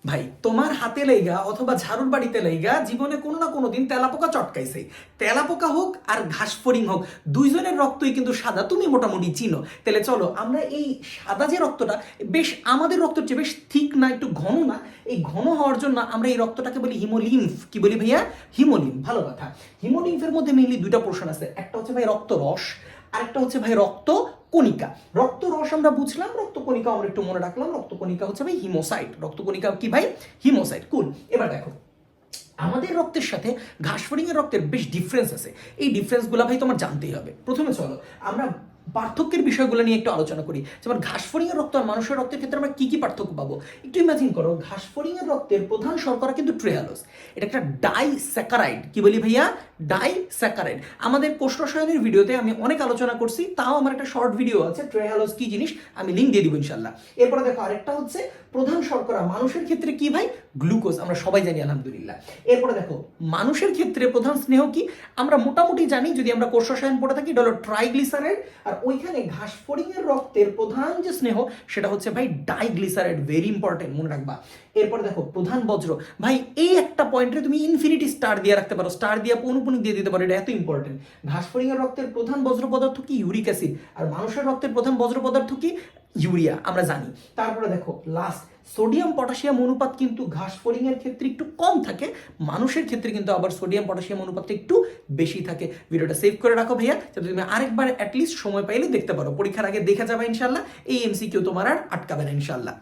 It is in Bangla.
ভাই তোমার হাতে লাইগা অথবা ঝাড়ুর বাড়িতে লাইগা জীবনে কোনো না কোনো দিন তেলাপোকা চটকাইছে। তেলাপোকা হোক আর ঘাসফড়িং হোক, দুইজনের রক্তই কিন্তু সাদা, তুমি মোটামুটি চিনো। তাহলে চলো আমরা এই সাদা যে রক্তটা বেশ আমাদের রক্তের চেয়ে বেশ থিক না, একটু ঘন না, এই ঘন হওয়ার জন্য আমরা এই রক্তটাকে বলি হিমোলিম্ফ। কি বলি ভাইয়া? হিমোলিম্ফ। ভালো কথা। হিমোলিম্ফের মধ্যে মেইনলি দুইটা পোর্শন আছে, একটা হচ্ছে ভাই রক্ত রস, আরেকটা হচ্ছে ভাই রক্ত কণিকা। রক্ত রস আমরা বুঝলাম, রক্ত কণিকা আমরা একটু মনে রাখলাম। রক্ত কণিকা হচ্ছে ভাই হিমোসাইট, রক্ত কণিকা কি ভাই? হিমোসাইট। কুল। এবার দেখো আমাদের রক্তের সাথে ঘাসফড়িং এর রক্তের বেশ ডিফারেন্স আছে। এই ডিফারেন্সগুলো ভাই তোমার জানতেই হবে। প্রথমে চলো আমরা পার্থক্যের বিষয়গুলো নিয়ে একটু আলোচনা করি। যেমন ঘাসফড়িং এর রক্ত আর মানুষের রক্তের ক্ষেত্রে আমরা কি কি পার্থক্য পাবো একটু ইমাজিন করো। ঘাসফড়িং এর রক্তের প্রধান শর্করা কিন্তু ট্রেহালোজ, এটা একটা ডাইস্যাকারাইড। কি বলি ভাইয়া? ডাইস্যাকারাইড। আমাদের কোষ রসায়নের ভিডিওতে আমি অনেক আলোচনা করছি, তাও আমার একটা শর্ট ভিডিও আছে ট্রেহালোজ কি জিনিস, আমি লিঙ্ক দিয়ে দিব ইনশাল্লাহ। এরপরে দেখো আরেকটা হচ্ছে প্রধান শর্করা মানুষের ক্ষেত্রে কি ভাই? গ্লুকোজ, আমরা সবাই জানি আলহামদুলিল্লাহ। এরপরে দেখো মানুষের ক্ষেত্রে প্রধান স্নেহ কি আমরা মোটামুটি জানি, যদি আমরা কোষ রসায়ন পড়ে থাকি, এটা হলো ট্রাইগ্লিসারাইড। আর ওইখানে ঘাসফড়িং এর রক্তের প্রধান যে স্নেহ সেটা হচ্ছে ভাই ডাইগ্লিসারাইড। ভেরি ইম্পর্টেন্ট, মনে রাখবা। এরপরে দেখো প্রধান বজ্র, ভাই এই একটা পয়েন্টে তুমি ইনফিনিটি স্টার দিয়ে রাখতে পারো, স্টার দিয়ে পৌনপুনিক দিয়ে দিতে পারো, এটা এত ইম্পর্টেন্ট। ঘাসফড়িং এর রক্তের প্রধান বজ্র পদার্থ কি? Uric acid. আর মানুষের রক্তের প্রধান বজ্র পদার্থ কি? ইউরিয়া, আমরা জানি। তারপরে দেখো লাস্ট সোডিয়াম পটাশিয়াম অনুপাত কিন্তু ঘাসফড়িং এর ক্ষেত্রে একটু কম থাকে, মানুষের ক্ষেত্রে কিন্তু আবার সোডিয়াম পটাশিয়াম অনুপাতটা একটু বেশি থাকে। ভিডিওটা সেভ করে রাখো ভাইয়া, যাতে তুমি আরেকবার অ্যাটলিস্ট সময় পাইলে দেখতে পারো। পরীক্ষার আগে দেখে যাবে ইনশাল্লাহ, এই এমসিকিউ তোমার আর আটকাবে না ইনশাল্লাহ।